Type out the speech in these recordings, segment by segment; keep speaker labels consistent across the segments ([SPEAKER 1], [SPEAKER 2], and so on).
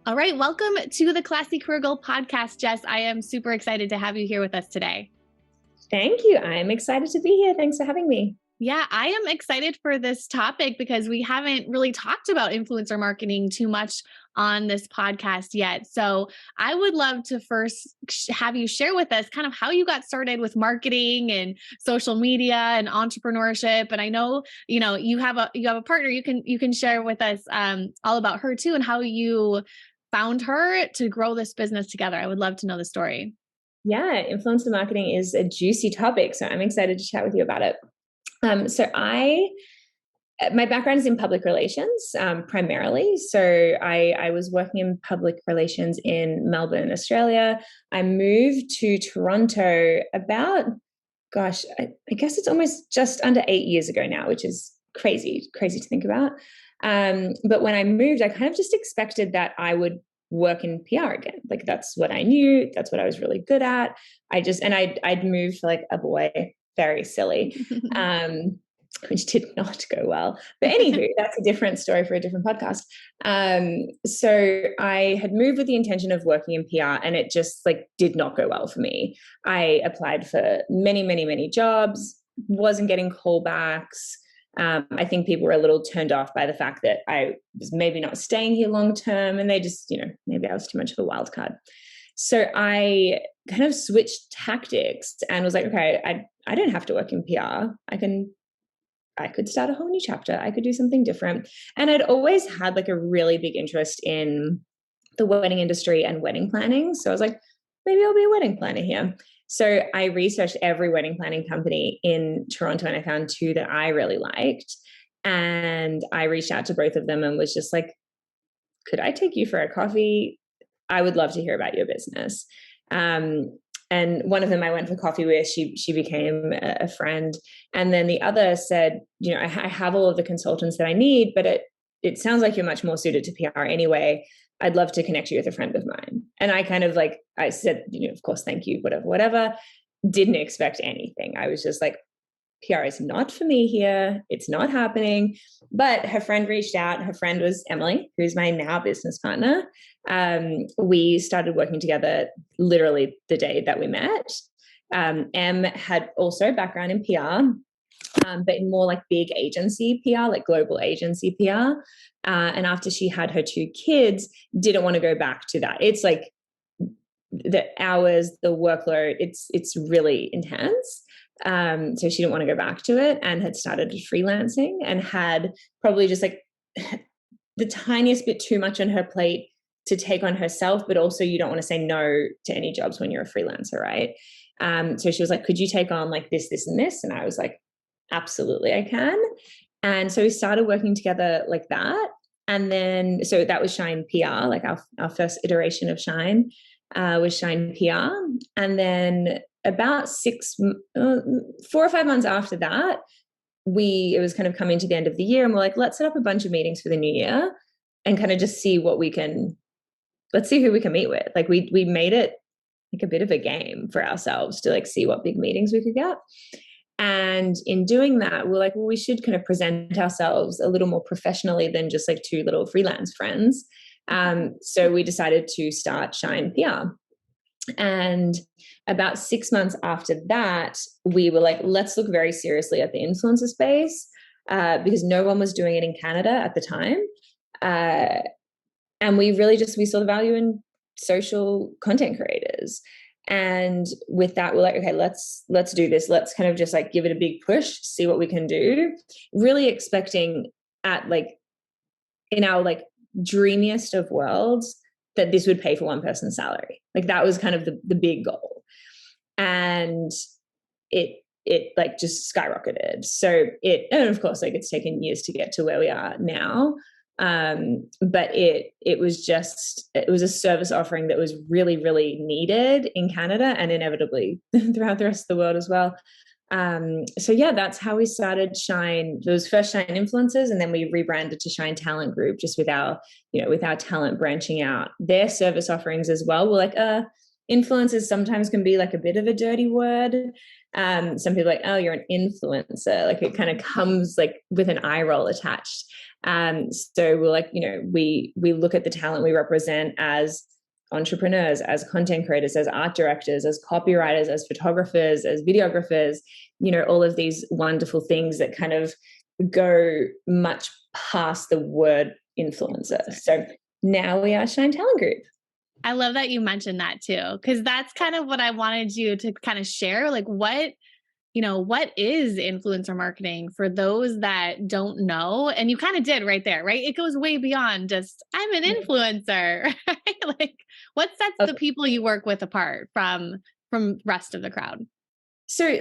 [SPEAKER 1] All right, welcome to the Classy Career Girl podcast, Jess. I am super excited to have you here with us today.
[SPEAKER 2] Thank you. I'm excited to be here. Thanks for having me.
[SPEAKER 1] Yeah, I am excited for this topic because we haven't really talked about influencer marketing too much on this podcast yet. So I would love to first have you share with us kind of how you got started with marketing and social media and entrepreneurship. And I know, you have a partner. You can share with us all about her too and how you found her to grow this business together. I would love to know the story.
[SPEAKER 2] Yeah, influencer marketing is a juicy topic, so I'm excited to chat with you about it. My background is in public relations, primarily. So I was working in public relations in Melbourne, Australia. I moved to Toronto about, I guess it's almost just under 8 years ago now, which is crazy to think about. But when I moved, I kind of just expected that I would work in PR again. Like that's what I knew. That's what I was really good at. I'd moved for like a boy, very silly. Which did not go well. But anywho, that's a different story for a different podcast. So I had moved with the intention of working in PR, and it just like did not go well for me. I applied for many jobs, wasn't getting callbacks. I think people were a little turned off by the fact that I was maybe not staying here long term, and they just, maybe I was too much of a wild card. So I kind of switched tactics and was like, okay, I don't have to work in PR. I could start a whole new chapter. I could do something different. And I'd always had like a really big interest in the wedding industry and wedding planning. So I was like, maybe I'll be a wedding planner here. So I researched every wedding planning company in Toronto, and I found two that I really liked. And I reached out to both of them and was just like, could I take you for a coffee? I would love to hear about your business. And one of them I went for coffee with, she became a friend. And then the other said, I have all of the consultants that I need, but it sounds like you're much more suited to PR anyway. I'd love to connect you with a friend of mine. And I kind of I said, of course, thank you, whatever. Didn't expect anything. I was just like, PR is not for me here. It's not happening. But her friend reached out. Her friend was Emily, who's my now business partner. We started working together literally the day that we met. Em had also background in PR, but in more like big agency PR, like global agency PR. And after she had her two kids, didn't want to go back to that. It's like the hours, the workload, it's really intense. So she didn't want to go back to it and had started freelancing and had probably just like the tiniest bit too much on her plate to take on herself, but also you don't want to say no to any jobs when you're a freelancer, right? So she was like, could you take on like this, and this? And I was like, absolutely, I can. And so we started working together like that. And then, so that was Shine PR, like our first iteration of Shine was Shine PR. And then about 4 or 5 months after that, it was kind of coming to the end of the year, and we're like, let's set up a bunch of meetings for the new year and kind of just see let's see who we can meet with. Like we made it like a bit of a game for ourselves to like see what big meetings we could get. And in doing that, we're like, well, we should kind of present ourselves a little more professionally than just like two little freelance friends. So we decided to start Shine PR. And about 6 months after that, we were like, let's look very seriously at the influencer space because no one was doing it in Canada at the time. And we saw the value in social content creators. And with that, we're like, okay, let's do this. Let's kind of just like give it a big push, see what we can do. Really expecting in our like dreamiest of worlds that this would pay for one person's salary. Like that was kind of the big goal. And it like just skyrocketed. And of course, like it's taken years to get to where we are now. But it was a service offering that was really, really needed in Canada and inevitably throughout the rest of the world as well. So yeah, that's how we started Shine. Those first Shine influencers, and then we rebranded to Shine Talent Group, just with our talent branching out their service offerings as well. We're like, influencers sometimes can be like a bit of a dirty word. Some people are like, oh, you're an influencer. Like it kind of comes like with an eye roll attached. So we're like, we look at the talent we represent as entrepreneurs, as content creators, as art directors, as copywriters, as photographers, as videographers, all of these wonderful things that kind of go much past the word influencer. So now we are Shine Talent Group.
[SPEAKER 1] I love that you mentioned that too, because that's kind of what I wanted you to kind of share. Like what is influencer marketing for those that don't know? And you kind of did right there, right? It goes way beyond just, I'm an influencer, right? Like what sets the people you work with apart from rest of the crowd?
[SPEAKER 2] So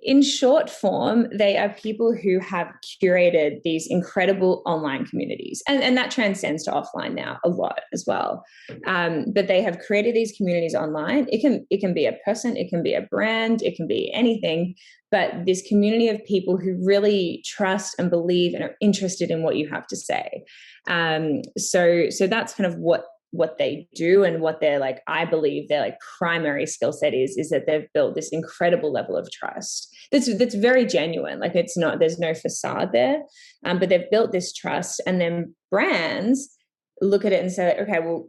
[SPEAKER 2] in short form, they are people who have curated these incredible online communities, and that transcends to offline now a lot as well. But they have created these communities online. It can be a person, it can be a brand, it can be anything. But this community of people who really trust and believe and are interested in what you have to say. So that's kind of what they do, and what they're like, I believe their like primary skill set is that they've built this incredible level of trust that's very genuine. Like there's no facade there, but they've built this trust, and then brands look at it and say, okay, well,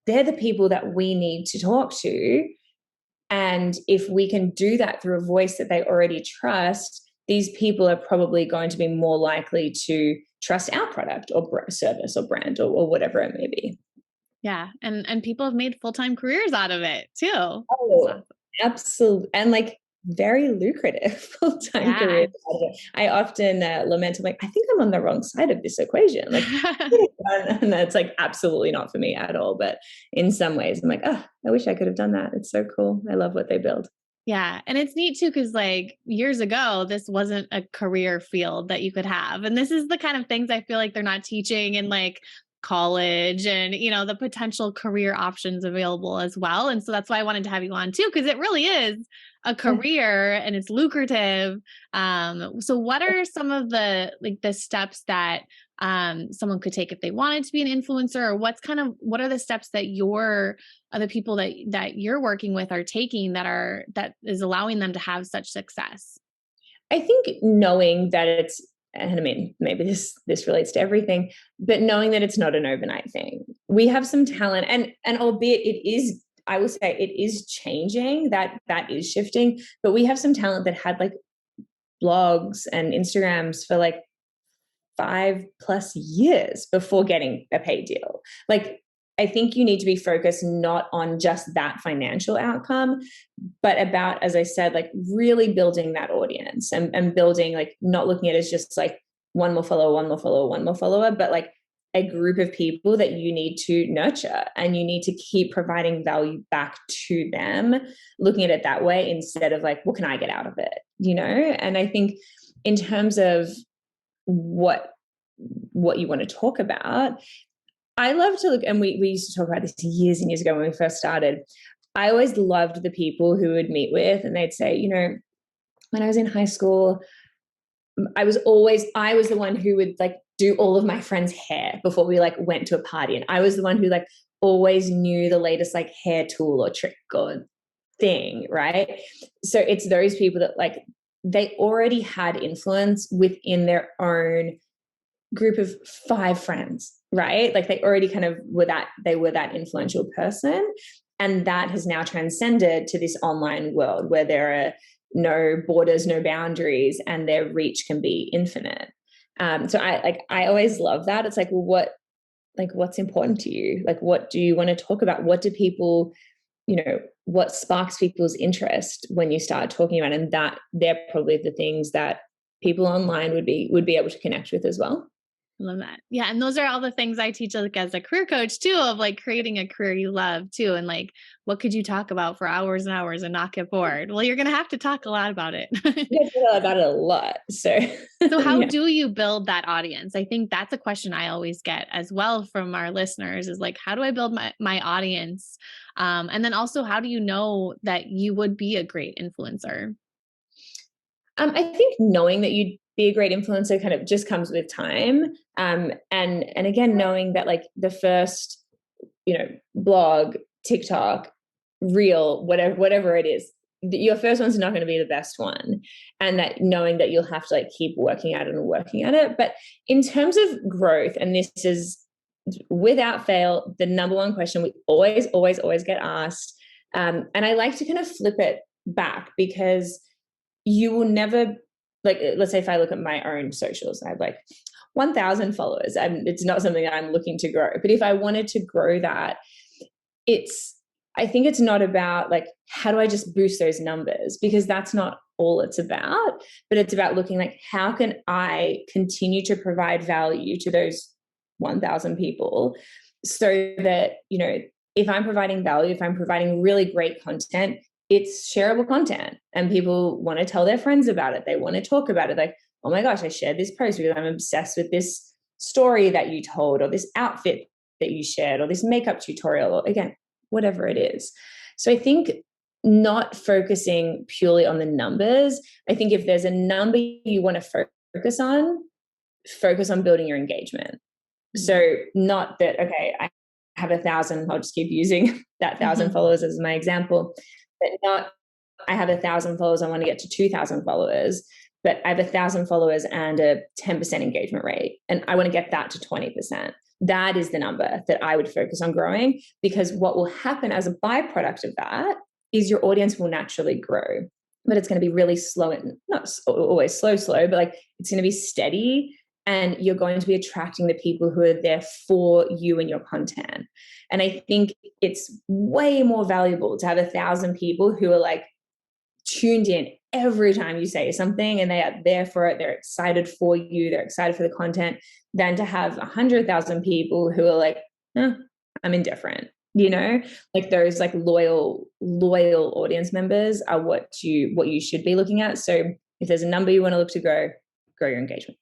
[SPEAKER 2] they're the people that we need to talk to, and if we can do that through a voice that they already trust, these people are probably going to be more likely to trust our product or service or brand or whatever it may be.
[SPEAKER 1] Yeah. And people have made full-time careers out of it too.
[SPEAKER 2] Oh, awesome. Absolutely. And like very lucrative full-time careers. I often lament, like, I think I'm on the wrong side of this equation. Like, and that's like absolutely not for me at all. But in some ways I'm like, oh, I wish I could have done that. It's so cool. I love what they build.
[SPEAKER 1] Yeah. And it's neat too, because like years ago, this wasn't a career field that you could have. And this is the kind of things I feel like they're not teaching in like college and, the potential career options available as well. And so that's why I wanted to have you on too, because it really is a career and it's lucrative. So what are some of the steps that someone could take if they wanted to be an influencer, or what are the steps that the people that you're working with are taking that is allowing them to have such success?
[SPEAKER 2] I think knowing that and I mean, maybe this relates to everything, but knowing that it's not an overnight thing. We have some talent, and albeit it is, I will say it is changing, that is shifting, but we have some talent that had like blogs and Instagrams for like 5+ years before getting a paid deal. Like, I think you need to be focused not on just that financial outcome, but about, as I said, like really building that audience and building, like not looking at it as just like one more follower, but like a group of people that you need to nurture, and you need to keep providing value back to them, looking at it that way instead of like, what can I get out of it? And I think in terms of what you want to talk about, I love to look, and we used to talk about this years and years ago when we first started. I always loved the people who would meet with, and they'd say, when I was in high school, I was the one who would like do all of my friends' hair before we like went to a party. And I was the one who like always knew the latest like hair tool or trick or thing, right? So it's those people that like, they already had influence within their own group of 5 friends, right? Like they already kind of were that influential person. And that has now transcended to this online world where there are no borders, no boundaries, and their reach can be infinite. So I always love that. It's like, well, what's important to you? Like, what do you want to talk about? What do people, what sparks people's interest when you start talking about it? And that they're probably the things that people online would be able to connect with as well.
[SPEAKER 1] Love that. Yeah. And those are all the things I teach like as a career coach too, of like creating a career you love too. And like, what could you talk about for hours and hours and not get bored? Well, you're going to have to talk a lot about it.
[SPEAKER 2] About it a lot. So
[SPEAKER 1] how do you build that audience? I think that's a question I always get as well from our listeners, is like, how do I build my audience? And then also, how do you know that you would be a great influencer?
[SPEAKER 2] I think knowing that you'd be a great influencer kind of just comes with time. And again, knowing that like the first, blog, TikTok, reel, whatever it is, your first one's not going to be the best one, and that knowing that you'll have to like keep working at it and working at it. But in terms of growth, and this is without fail the number one question we always get asked, and I like to kind of flip it back, because you will never, like, let's say if I look at my own socials, I have like 1,000 followers, and it's not something that I'm looking to grow. But if I wanted to grow that, I think it's not about like, how do I just boost those numbers? Because that's not all it's about, but it's about looking like, how can I continue to provide value to those 1,000 people, so that, you know, if I'm providing value, if I'm providing really great content, it's shareable content and people want to tell their friends about it. They want to talk about it. Like, oh my gosh, I shared this post because I'm obsessed with this story that you told, or this outfit that you shared, or this makeup tutorial, or again, whatever it is. So I think not focusing purely on the numbers. I think if there's a number you want to focus on building your engagement. So not that, okay, I have 1,000, I'll just keep using that 1,000 followers as my example, but not, I have 1,000 followers, I want to get to 2,000 followers, but I have 1,000 followers and a 10% engagement rate, and I want to get that to 20%. That is the number that I would focus on growing, because what will happen as a byproduct of that is your audience will naturally grow, but it's going to be really slow, and not always slow, but like it's going to be steady, and you're going to be attracting the people who are there for you and your content. And I think it's way more valuable to have 1,000 people who are like tuned in every time you say something, and they are there for it, they're excited for you, they're excited for the content, than to have 100,000 people who are like, I'm indifferent. You know, like those like loyal audience members are what you should be looking at. So if there's a number you want to look to grow your engagement.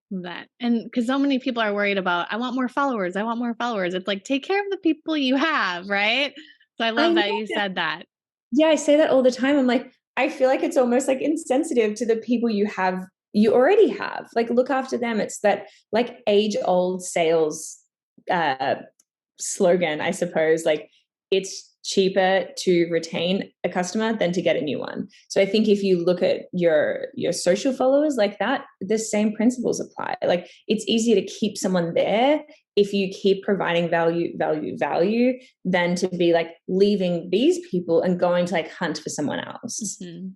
[SPEAKER 1] That, and because so many people are worried about, I want more followers. It's like, take care of the people you have, right? So I love that you said that.
[SPEAKER 2] Yeah, I say that all the time. I'm like, I feel like it's almost like insensitive to the people you already have. Like, look after them. It's that like age-old sales slogan, I suppose. Like, it's cheaper to retain a customer than to get a new one. So I think if you look at your social followers like that, the same principles apply. Like, it's easier to keep someone there if you keep providing value than to be like leaving these people and going to like hunt for someone else.
[SPEAKER 1] Mm-hmm.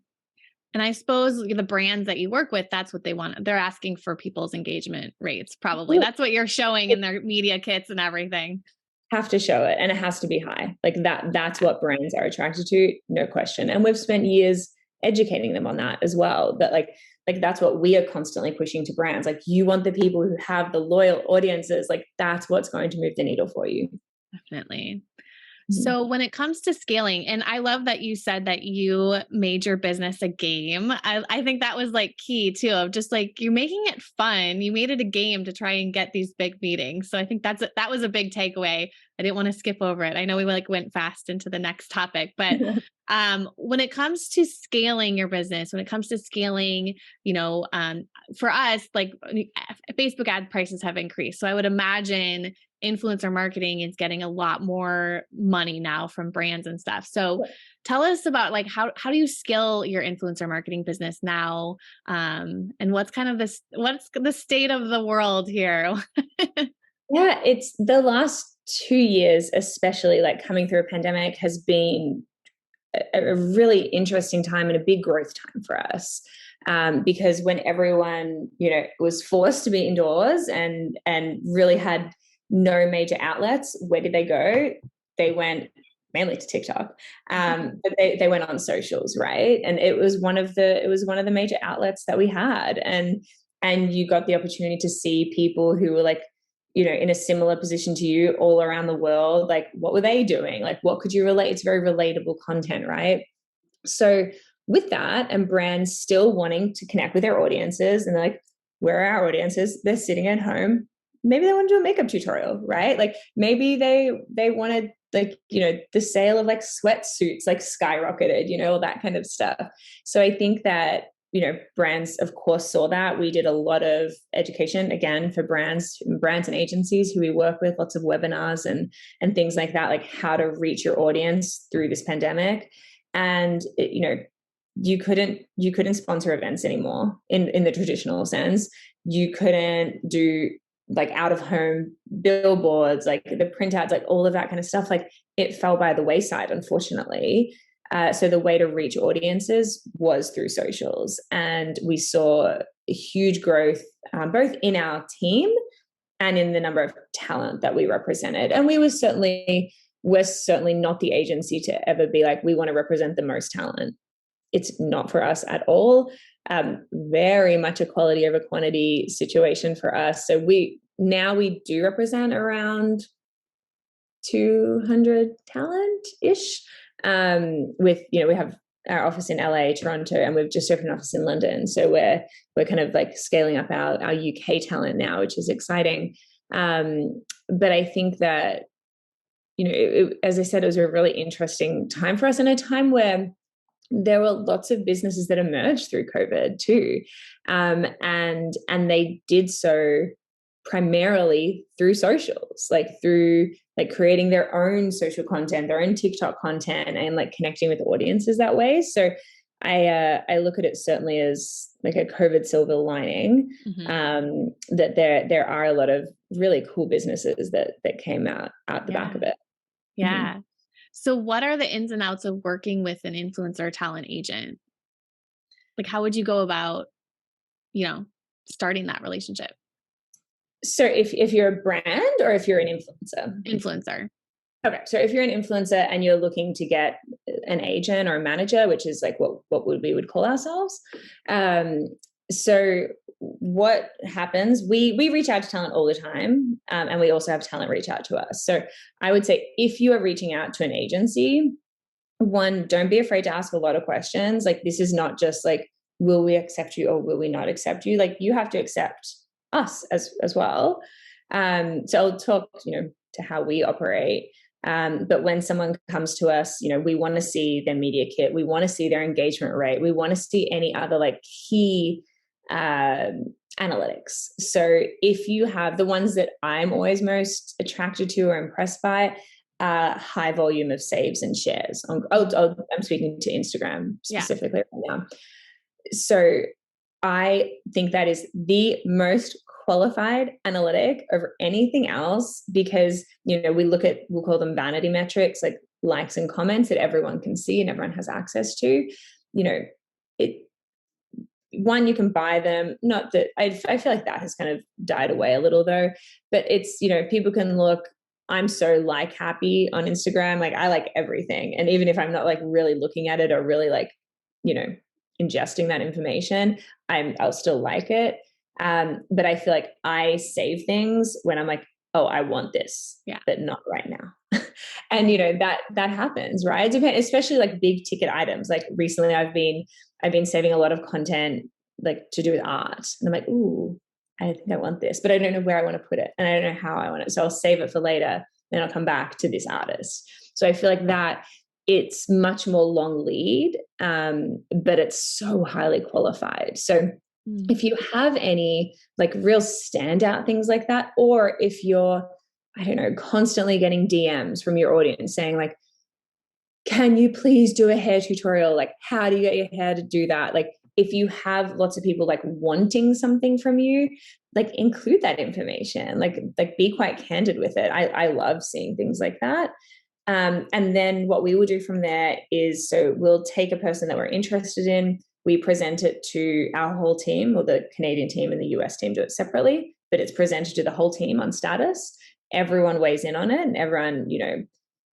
[SPEAKER 1] And I suppose the brands that you work with, that's what they want. They're asking for people's engagement rates, probably. That's what you're showing in their media kits and everything.
[SPEAKER 2] Have to show it, and it has to be high. Like that's what brands are attracted to, no question. And we've spent years educating them on that as well. That like that's what we are constantly pushing to brands. Like, you want the people who have the loyal audiences. Like, that's what's going to move the needle for you.
[SPEAKER 1] Definitely. So when it comes to scaling, and I love that you said that you made your business a game. I think that was like key too, of just like, you're making it fun. You made it a game to try and get these big meetings. So I think that was a big takeaway. I didn't want to skip over it. I know we went fast into the next topic, but when it comes to scaling your business, when it comes to scaling, for us, like Facebook ad prices have increased. So I would imagine influencer marketing is getting a lot more money now from brands and stuff. So tell us about like, how do you scale your influencer marketing business now? And what's the state of the world here?
[SPEAKER 2] Yeah, it's the last 2 years, especially like coming through a pandemic, has been a really interesting time and a big growth time for us. Because when everyone, was forced to be indoors and really had no major outlets, where did they go? They went mainly to TikTok, but they went on socials, right? And it was one of the major outlets that we had, and you got the opportunity to see people who were like, in a similar position to you all around the world. Like, what were they doing? Like, what could you relate? It's very relatable content, right? So with that, and brands still wanting to connect with their audiences, and they're like, where are our audiences? They're sitting at home. Maybe they want to do a makeup tutorial, right? Like, maybe they wanted, like, the sale of like sweatsuits like skyrocketed, all that kind of stuff. So I think that, brands of course saw that. We did a lot of education again for brands and agencies who we work with, lots of webinars and things like that, like how to reach your audience through this pandemic. and you couldn't sponsor events anymore in the traditional sense. You couldn't do like out of home billboards, like the printouts, like all of that kind of stuff. Like it fell by the wayside, unfortunately. So the way to reach audiences was through socials, and we saw a huge growth both in our team and in the number of talent that we represented. And we're certainly not the agency to ever be like, we want to represent the most talent. It's not for us at all. Very much a quality over quantity situation for us. So we do represent around 200 talent-ish. We have our office in LA, Toronto, and we've just opened an office in London. So we're kind of like scaling up our UK talent now, which is exciting. But I think that, as I said, it was a really interesting time for us, and a time where there were lots of businesses that emerged through COVID too. And they did so primarily through socials, like through like creating their own social content, their own TikTok content, and like connecting with audiences that way. So I look at it certainly as like a COVID silver lining, that there are a lot of really cool businesses that came out the back of it.
[SPEAKER 1] Yeah. So what are the ins and outs of working with an influencer or talent agent? Like, how would you go about, starting that relationship?
[SPEAKER 2] So if you're a brand or if you're an influencer?
[SPEAKER 1] Influencer.
[SPEAKER 2] Okay. So if you're an influencer and you're looking to get an agent or a manager, which is like what we would call ourselves. So what happens, we reach out to talent all the time. And we also have talent reach out to us. So I would say if you are reaching out to an agency, one, don't be afraid to ask a lot of questions. Like, this is not just like, will we accept you or will we not accept you? Like, you have to accept us as well. So I'll talk, to how we operate. But when someone comes to us, we want to see their media kit. We want to see their engagement rate. We want to see any other like key analytics. So if you have the ones that I'm always most attracted to or impressed by, high volume of saves and shares. I'm speaking to Instagram specifically right now. So I think that is the most qualified analytic over anything else, because, we'll call them vanity metrics, like likes and comments that everyone can see and everyone has access to. One, you can buy them. Not that I feel like that has kind of died away a little though, but it's, people can look. I'm so like happy on Instagram. Like I like everything. And even if I'm not like really looking at it or really like, ingesting that information, I'll still like it. But I feel like I save things when I'm like, oh, I want this, but not right now. And that happens, right? It depends, especially like big ticket items. Like recently I've been saving a lot of content like to do with art. And I'm like, ooh, I think I want this, but I don't know where I want to put it. And I don't know how I want it. So I'll save it for later. Then I'll come back to this artist. So I feel like that it's much more long lead, but it's so highly qualified. So if you have any like real standout things like that, or if you're, I don't know, constantly getting DMs from your audience saying like, can you please do a hair tutorial? Like, how do you get your hair to do that? Like, if you have lots of people like wanting something from you, like include that information, like be quite candid with it. I love seeing things like that. And then what we will do from there is, so we'll take a person that we're interested in, we present it to our whole team, or the Canadian team and the US team do it separately, but it's presented to the whole team on status. Everyone weighs in on it, and everyone,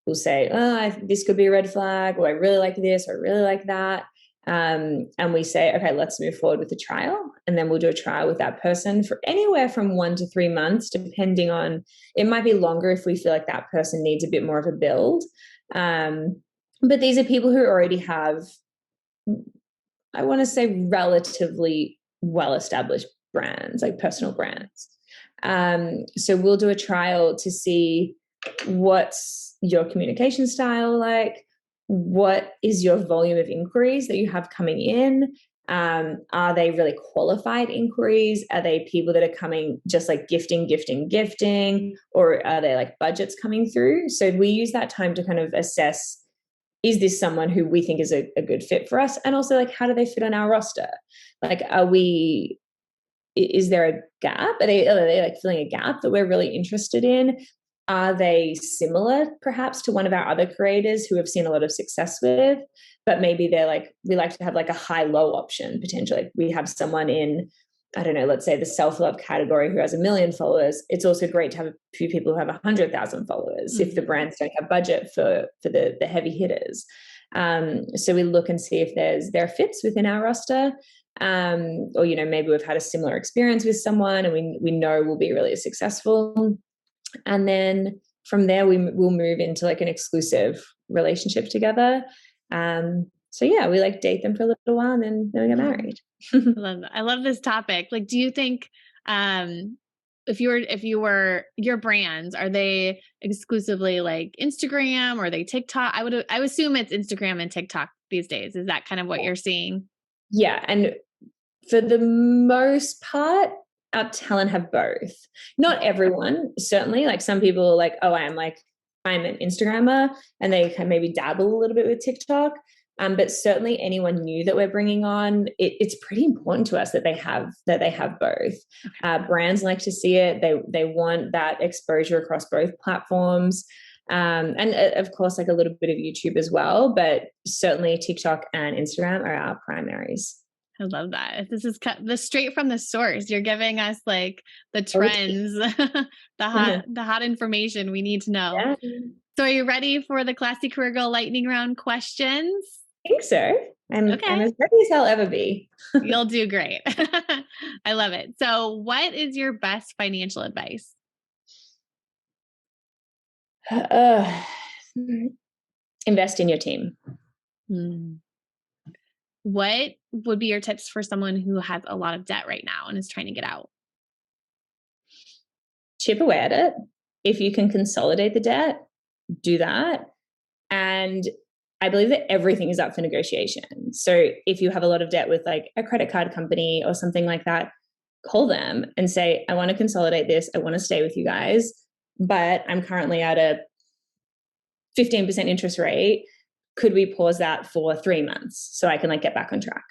[SPEAKER 2] will say, oh, this could be a red flag, or I really like this, or I really like that. And we say, okay, let's move forward with the trial. And then we'll do a trial with that person for anywhere from 1 to 3 months, depending on, it might be longer if we feel like that person needs a bit more of a build. But these are people who already have, I want to say, relatively well-established brands, like personal brands. So we'll do a trial to see what's your communication style like, what is your volume of inquiries that you have coming in? Are they really qualified inquiries? Are they people that are coming just like gifting, or are they like budgets coming through? So we use that time to kind of assess, is this someone who we think is a good fit for us? And also, like, how do they fit on our roster? Like, is there a gap? Are they like filling a gap that we're really interested in? Are they similar perhaps to one of our other creators who have seen a lot of success with, but maybe they're like, we like to have like a high-low option potentially. We have someone in, I don't know, let's say the self-love category who has 1 million followers. It's also great to have a few people who have 100,000 followers if the brands don't have budget for the heavy hitters. So we look and see if there are fits within our roster. Or, you know, maybe we've had a similar experience with someone and we know we'll be really successful. And then from there, we'll move into like an exclusive relationship together. So yeah, we like date them for a little while and then we get married.
[SPEAKER 1] I love this topic. Like, do you think, if you were your brands, are they exclusively like Instagram or are they TikTok? I would assume it's Instagram and TikTok these days. Is that kind of what you're seeing?
[SPEAKER 2] Yeah. And for the most part, our talent have both. Not everyone, certainly. Like some people are like, oh, I'm an Instagrammer, and they can maybe dabble a little bit with TikTok. But certainly anyone new that we're bringing on, it's pretty important to us that they have both. Brands like to see it. They want that exposure across both platforms. And of course, like a little bit of YouTube as well, but certainly TikTok and Instagram are our primaries.
[SPEAKER 1] I love that. This is the straight from the source. You're giving us like the trends, the hot information we need to know. Yeah. So are you ready for the Classy Career Girl lightning round questions?
[SPEAKER 2] I think so. I'm as ready as I'll ever be.
[SPEAKER 1] You'll do great. I love it. So what is your best financial advice?
[SPEAKER 2] Invest in your team.
[SPEAKER 1] What would be your tips for someone who has a lot of debt right now and is trying to get out?
[SPEAKER 2] Chip away at it. If you can consolidate the debt, do that. And I believe that everything is up for negotiation. So if you have a lot of debt with like a credit card company or something like that, call them and say, I want to consolidate this. I want to stay with you guys, but I'm currently at a 15% interest rate. Could we pause that for 3 months so I can like get back on track?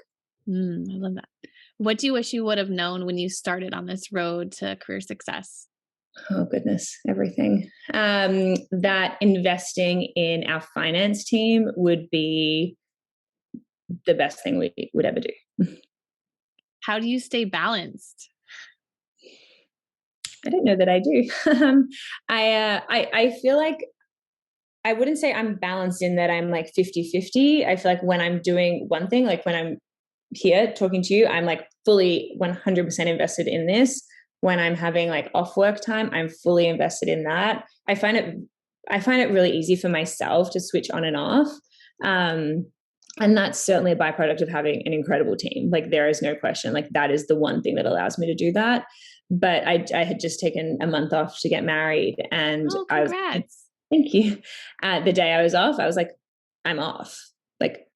[SPEAKER 1] I love that. What do you wish you would have known when you started on this road to career success?
[SPEAKER 2] Oh goodness, everything. That investing in our finance team would be the best thing we would ever do.
[SPEAKER 1] How do you stay balanced?
[SPEAKER 2] I don't know that I do. I feel like I wouldn't say I'm balanced in that I'm like 50-50. I feel like when I'm doing one thing, like when I'm here talking to you, I'm like fully 100% invested in this. When I'm having like off work time, I'm fully invested in that. I find it really easy for myself to switch on and off. And that's certainly a byproduct of having an incredible team. Like there is no question, like that is the one thing that allows me to do that. But I had just taken a month off to get married, and
[SPEAKER 1] congrats.
[SPEAKER 2] Thank you. The day I was off, I was like, I'm off. Like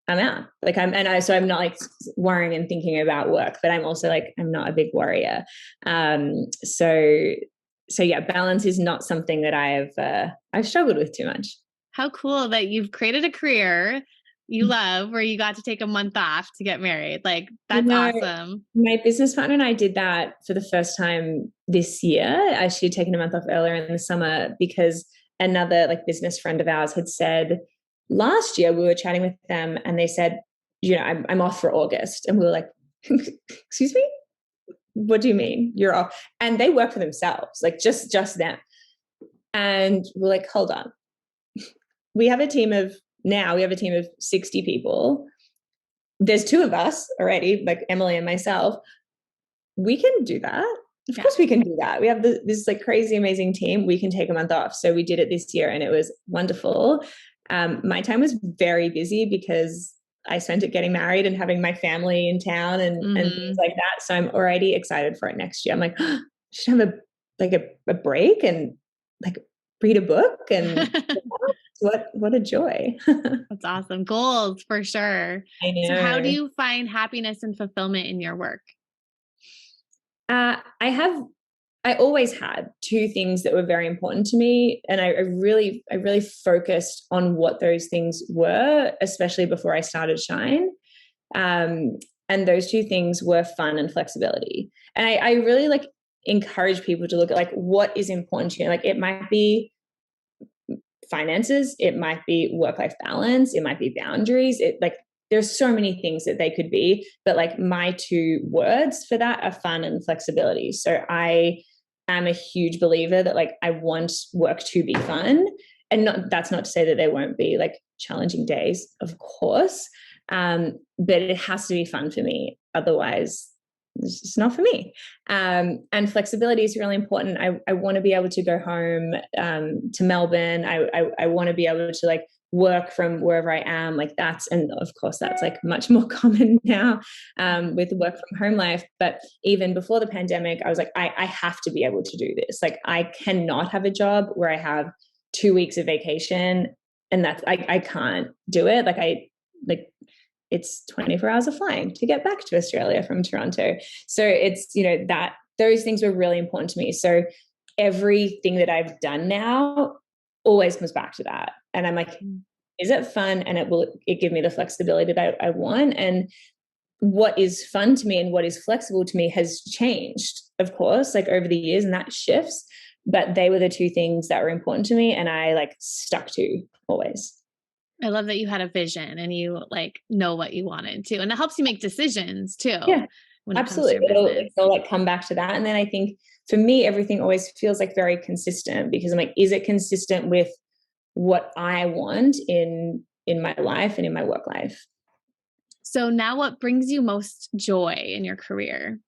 [SPEAKER 2] I'm out. Like so I'm not like worrying and thinking about work, but I'm also like, I'm not a big worrier. So yeah, balance is not something that I've struggled with too much.
[SPEAKER 1] How cool that you've created a career you love where you got to take a month off to get married. Like that's awesome.
[SPEAKER 2] My business partner and I did that for the first time this year. She had taken a month off earlier in the summer because another like business friend of ours had said last year we were chatting with them and they said, you know, I'm off for August. And we were like, excuse me? What do you mean you're off? And they work for themselves, like just them. And we're like, hold on. We have a team of 60 people. There's 2 of us already, like Emily and myself. We can do that. Of course we can do that. We have this like crazy, amazing team. We can take a month off. So we did it this year and it was wonderful. My time was very busy because I spent it getting married and having my family in town and things like that. So I'm already excited for it next year. I'm like, I should have a break and like read a book and what a joy.
[SPEAKER 1] That's awesome. Goals for sure.
[SPEAKER 2] I know.
[SPEAKER 1] So how do you find happiness and fulfillment in your work?
[SPEAKER 2] I have I always had two things that were very important to me, and I really focused on what those things were, especially before I started Shine. And those two things were fun and flexibility. And I really like encourage people to look at like what is important to you. Like it might be finances, it might be work-life balance, it might be boundaries. It like there's so many things that they could be, but like my two words for that are fun and flexibility. So I am a huge believer that like I want work to be fun, and that's not to say that there won't be like challenging days, of course, but it has to be fun for me. Otherwise, it's not for me. And flexibility is really important. I want to be able to go home to Melbourne. I want to be able to like work from wherever I am. Like that's, and of course that's like much more common now with work from home life. But even before the pandemic, I was like, I have to be able to do this. Like I cannot have a job where I have 2 weeks of vacation, and that's I can't do it. Like it's 24 hours of flying to get back to Australia from Toronto. So it's, that those things were really important to me. So everything that I've done now always comes back to that. And I'm like, is it fun? And it give me the flexibility that I want. And what is fun to me and what is flexible to me has changed, of course, like over the years, and that shifts. But they were the two things that were important to me, and I like stuck to always.
[SPEAKER 1] I love that you had a vision and you like know what you wanted to, and it helps you make decisions too.
[SPEAKER 2] Yeah,
[SPEAKER 1] when it
[SPEAKER 2] absolutely.
[SPEAKER 1] comes to your business.
[SPEAKER 2] It'll like come back to that. And then I think for me, everything always feels like very consistent, because I'm like, is it consistent with what I want in my life and in my work life?
[SPEAKER 1] So now what brings you most joy in your career?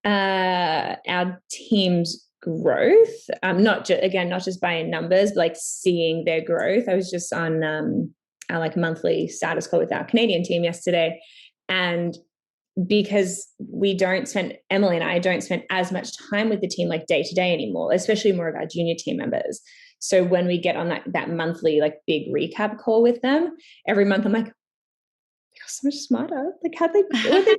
[SPEAKER 2] Our team's growth, not just by numbers, but like seeing their growth. I was just on our like monthly status call with our Canadian team yesterday, and because Emily and I don't spend as much time with the team like day to day anymore, especially more of our junior team members. So when we get on that monthly like big recap call with them every month, I'm like, so much smarter. Like what they do.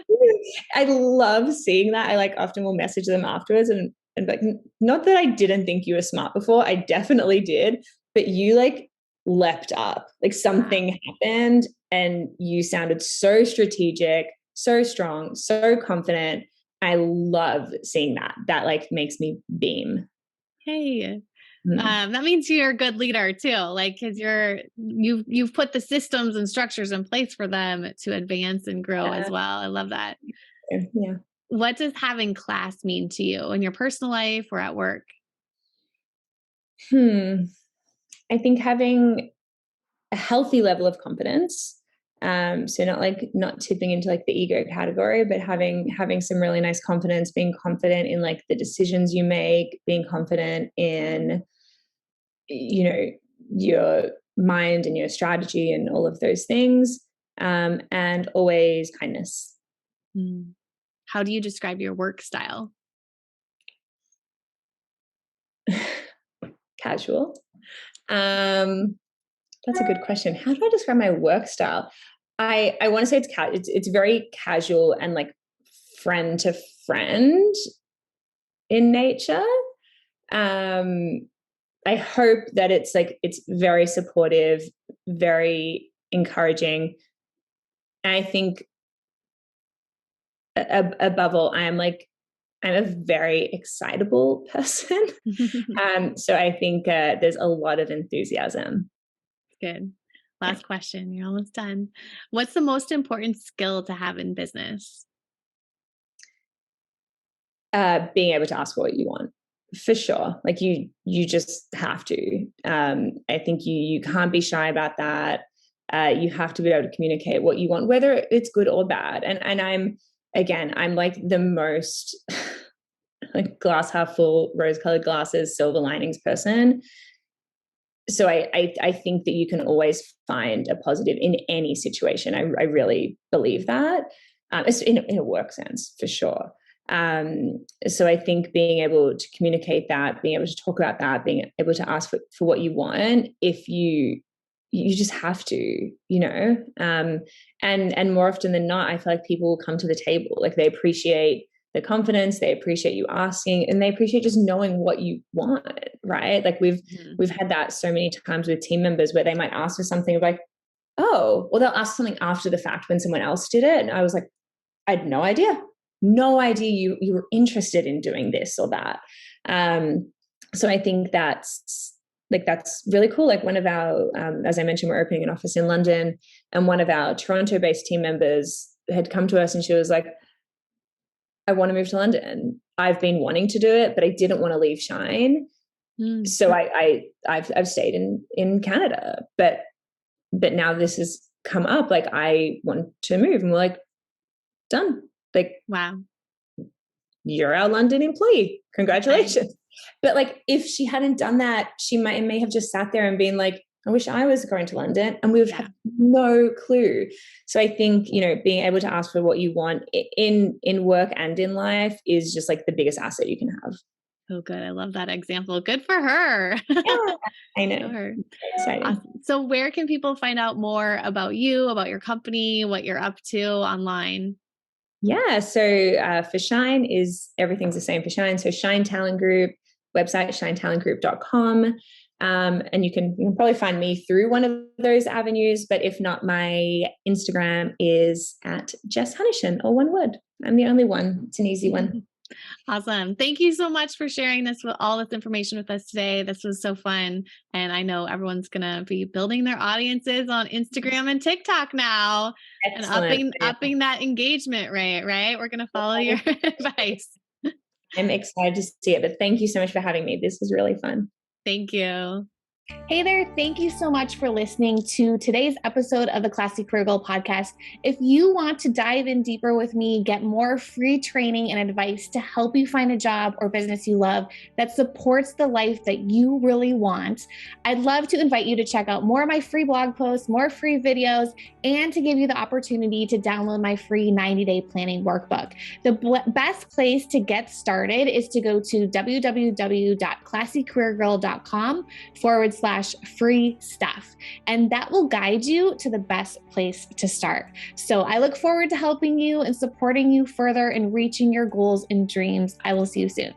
[SPEAKER 2] I love seeing that. I like often will message them afterwards and like, not that I didn't think you were smart before, I definitely did, but you like leapt up, like something happened and you sounded so strategic, so strong, so confident. I love seeing that like makes me beam.
[SPEAKER 1] Hey, that means you're a good leader too, like, cause you've put the systems and structures in place for them to advance and grow as well. I love that.
[SPEAKER 2] Yeah.
[SPEAKER 1] What does having class mean to you in your personal life or at work?
[SPEAKER 2] I think having a healthy level of confidence. So not tipping into like the ego category, but having some really nice confidence, being confident in like the decisions you make, being confident in, your mind and your strategy and all of those things. And always kindness.
[SPEAKER 1] How do you describe your work style?
[SPEAKER 2] Casual. That's a good question. How do I describe my work style? I want to say it's very casual and like friend to friend in nature. I hope that it's very supportive, very encouraging. And I think above all, I'm a very excitable person. So I think there's a lot of enthusiasm.
[SPEAKER 1] Good. Last question. You're almost done. What's the most important skill to have in business?
[SPEAKER 2] Being able to ask for what you want, for sure. Like you just have to. I think you can't be shy about that. You have to be able to communicate what you want, whether it's good or bad. And I'm like the most like glass half full, rose-colored glasses, silver linings person. So I think that you can always find a positive in any situation. I really believe that. It's in a work sense, for sure. So I think being able to communicate that, being able to talk about that, being able to ask for what you want, if you just have to, and more often than not, I feel like people will come to the table, like they appreciate the confidence, they appreciate you asking, and they appreciate just knowing what you want, right? Like we've had that so many times with team members where they might ask for something like, oh, or they'll ask something after the fact when someone else did it. And I was like, I had no idea you were interested in doing this or that. So I think that's really cool. Like one of our, as I mentioned, we're opening an office in London, and one of our Toronto-based team members had come to us and she was like, I want to move to London. I've been wanting to do it, but I didn't want to leave Shine. So I've stayed in Canada, but now this has come up. Like I want to move, and we're like, done. Like,
[SPEAKER 1] wow,
[SPEAKER 2] you're our London employee. Congratulations. But like, if she hadn't done that, she may have just sat there and been like, I wish I was going to London, and we would have no clue. So I think, being able to ask for what you want in work and in life is just like the biggest asset you can have.
[SPEAKER 1] Oh, good. I love that example. Good for her.
[SPEAKER 2] Yeah, I know.
[SPEAKER 1] Sure.
[SPEAKER 2] Exciting.
[SPEAKER 1] Awesome. So where can people find out more about you, about your company, what you're up to online?
[SPEAKER 2] Yeah. So for Shine everything's the same for Shine. So Shine Talent Group, website, shinetalentgroup.com. And you can probably find me through one of those avenues, but if not, my Instagram is at Jess Hunichen, all one word. I'm the only one. It's an easy one.
[SPEAKER 1] Awesome. Thank you so much for sharing all this information with us today. This was so fun. And I know everyone's going to be building their audiences on Instagram and TikTok now. Excellent. And upping that engagement rate, right? We're going to follow your advice.
[SPEAKER 2] I'm excited to see it, but thank you so much for having me. This was really fun.
[SPEAKER 1] Thank you. Hey there, thank you so much for listening to today's episode of the Classy Career Girl podcast. If you want to dive in deeper with me, get more free training and advice to help you find a job or business you love that supports the life that you really want, I'd love to invite you to check out more of my free blog posts, more free videos, and to give you the opportunity to download my free 90-day planning workbook. The best place to get started is to go to www.classycareergirl.com/free stuff. And that will guide you to the best place to start. So I look forward to helping you and supporting you further in reaching your goals and dreams. I will see you soon.